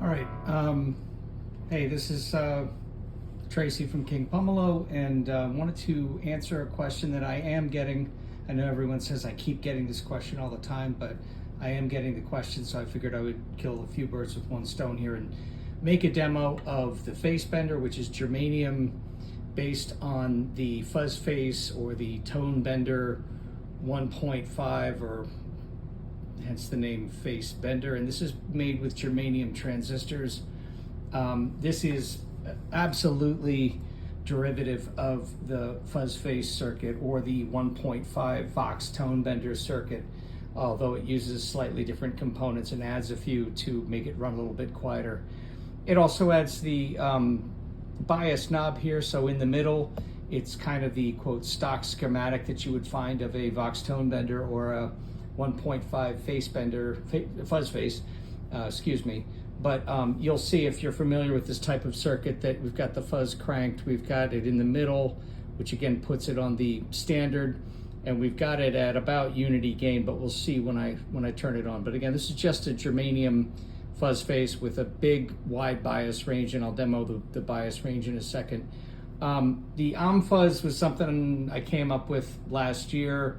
All right. Hey, this is Tracy from King Pomelo, and wanted to answer a question that I am getting. I know everyone says I keep getting this question all the time, but I am getting the question, so I figured I would kill a few birds with one stone here and make a demo of the face bender, which is germanium based on the Fuzz Face or the Tone Bender 1.5, or hence the name Face Bender. And this is made with germanium transistors. This is absolutely derivative of the Fuzz Face circuit or the 1.5 Vox Tone Bender circuit, although it uses slightly different components and adds a few to make it run a little bit quieter. It also adds the bias knob here, so in the middle it's kind of the quote stock schematic that you would find of a Vox Tone Bender or a 1.5 face bender, Fuzz Face, excuse me. But you'll see, if you're familiar with this type of circuit, that we've got the fuzz cranked, we've got it in the middle, which again puts it on the standard, and we've got it at about unity gain, but we'll see when I turn it on. But again, this is just a germanium Fuzz Face with a big wide bias range, and I'll demo the bias range in a second. The OmFuzz was something I came up with last year,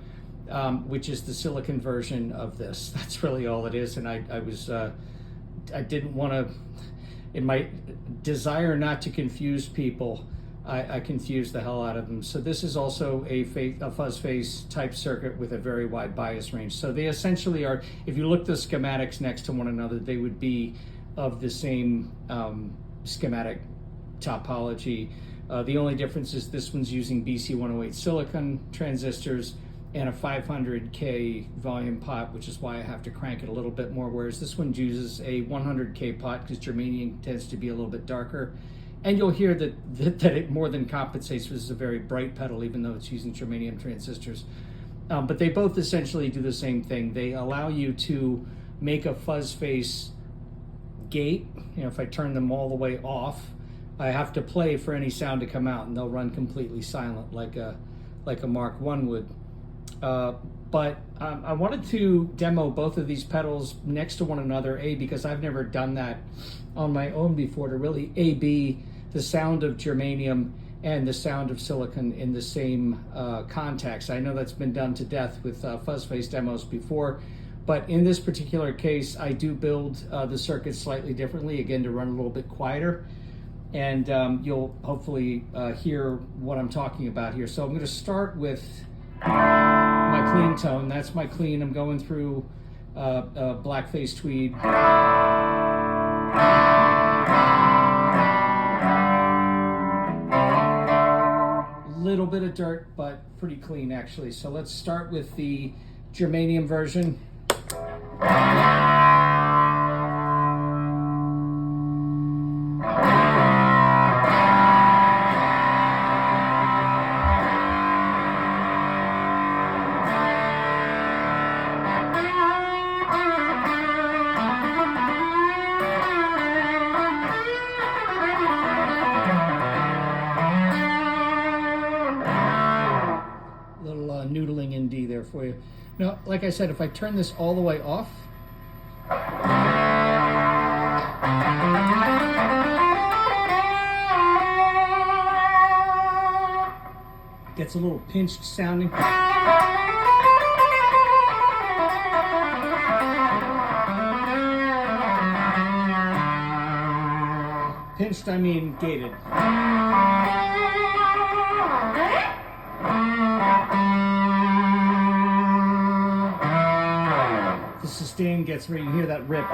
which is the silicon version of this. That's really all it is, and I didn't want to, in my desire not to confuse people, I confused the hell out of them. So this is also a Fuzz Face type circuit with a very wide bias range. So they essentially are, if you look the schematics next to one another, they would be of the same schematic topology. The only difference is this one's using BC108 silicon transistors and a 500K volume pot, which is why I have to crank it a little bit more, whereas this one uses a 100K pot because germanium tends to be a little bit darker. And you'll hear that it more than compensates. This is a very bright pedal, even though it's using germanium transistors. But they both essentially do the same thing. They allow you to make a Fuzz Face gate. You know, if I turn them all the way off, I have to play for any sound to come out, and they'll run completely silent like a Mark I would. But I wanted to demo both of these pedals next to one another, because I've never done that on my own before, to really A/B the sound of germanium and the sound of silicon in the same context. I know that's been done to death with Fuzz Face demos before, but in this particular case, I do build the circuit slightly differently, again, to run a little bit quieter. And you'll hopefully hear what I'm talking about here. So I'm going to start with my clean tone. That's my clean. I'm going through blackface tweed. Little bit of dirt, but pretty clean actually. So let's start with the germanium version. Noodling in D there for you. Now, like I said, if I turn this all the way off, it gets a little pinched sounding. Pinched, I mean gated. The sustain gets where you hear that rip.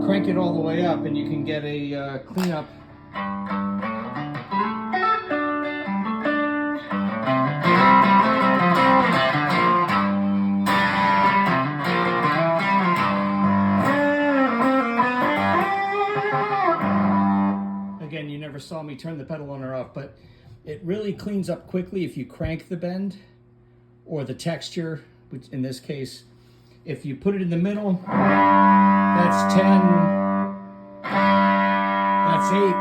Crank it all the way up and you can get a cleanup. Again, you never saw me turn the pedal on or off, but it really cleans up quickly if you crank the bend or the texture, which in this case, if you put it in the middle, that's 10, that's 8.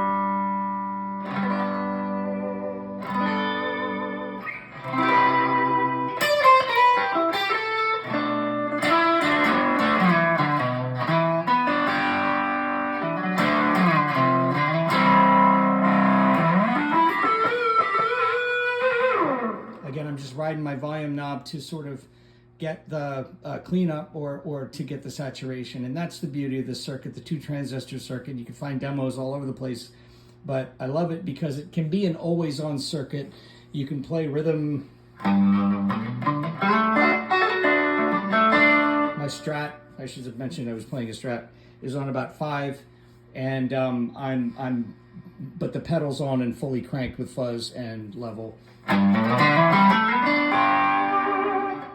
riding my volume knob to sort of get the cleanup or to get the saturation. And that's the beauty of this circuit, the 2 transistor circuit. You can find demos all over the place, but I love it because it can be an always on circuit. You can play rhythm. My Strat, I should have mentioned I was playing a Strat, is on about 5, and but the pedal's on and fully cranked with fuzz and level.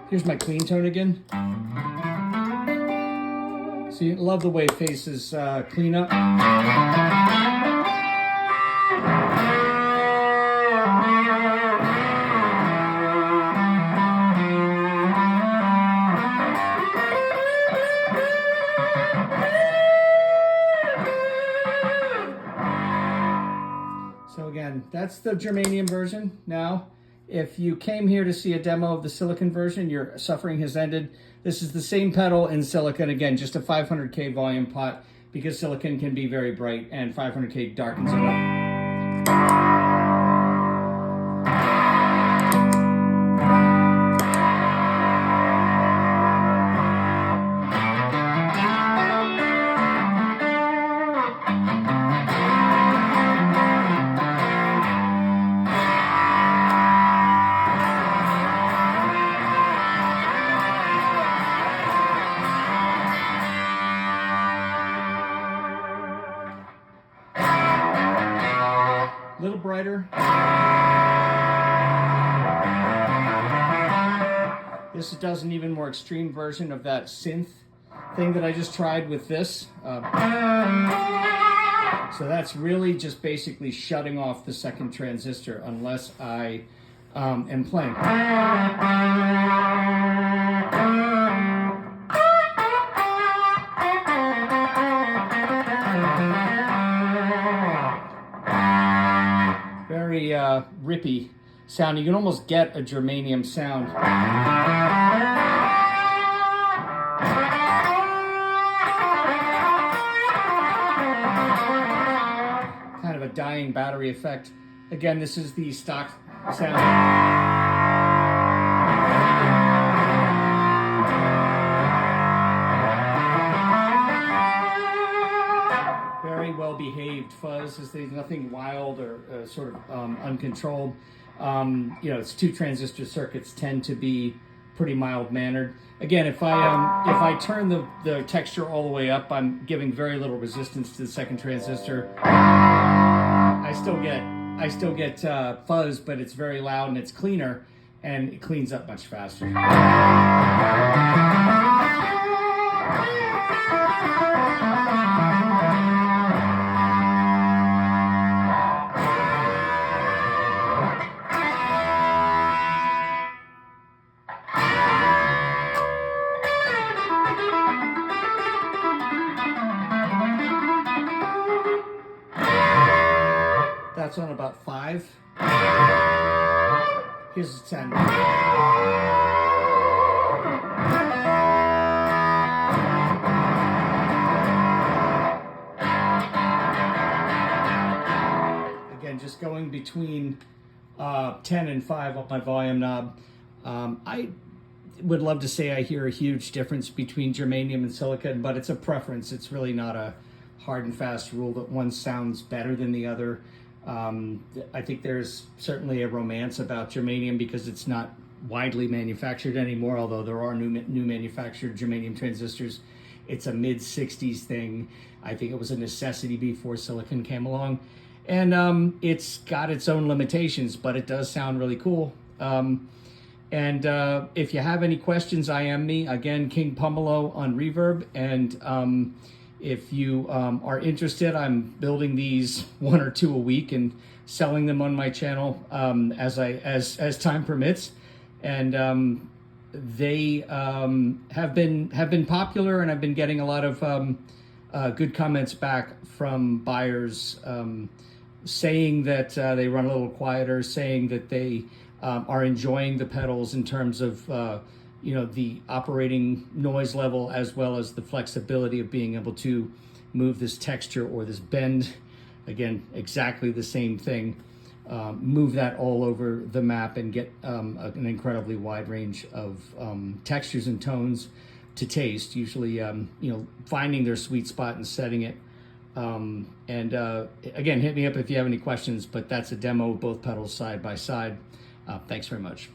Here's my clean tone again. So you love the way it faces clean up. So again, that's the Germanium version. Now, if you came here to see a demo of the silicon version, your suffering has ended. This is the same pedal in silicon, again, just a 500K volume pot, because silicon can be very bright and 500K darkens it up. A little brighter. This does an even more extreme version of that synth thing that I just tried with this. So that's really just basically shutting off the second transistor unless I am playing. Very rippy sound. You can almost get a Germanium sound. Kind of a dying battery effect. Again, this is the stock sound. Well behaved fuzz, as there's nothing wild or sort of uncontrolled. You know, it's 2 transistor circuits tend to be pretty mild mannered. Again, if I turn the texture all the way up, I'm giving very little resistance to the second transistor. I still get fuzz, but it's very loud and it's cleaner, and it cleans up much faster. That's on about 5. Here's a 10. Again, just going between 10 and 5 on my volume knob. I would love to say I hear a huge difference between germanium and silicon, but it's a preference. It's really not a hard and fast rule that one sounds better than the other. I think there's certainly a romance about germanium because it's not widely manufactured anymore, although there are new manufactured germanium transistors. It's a mid-60s thing. I think it was a necessity before silicon came along. And it's got its own limitations, but it does sound really cool. If you have any questions, I am me. Again, King Pomelo on Reverb. And if you are interested, I'm building these 1 or 2 a week and selling them on my channel as time permits. And they have been popular, and I've been getting a lot of good comments back from buyers saying that they run a little quieter, saying that they are enjoying the pedals in terms of the operating noise level, as well as the flexibility of being able to move this texture or this bend. Again, exactly the same thing. move that all over the map and get an incredibly wide range of textures and tones to taste. Usually, you know, finding their sweet spot and setting it. Again, hit me up if you have any questions, but that's a demo of both pedals side by side. Thanks very much.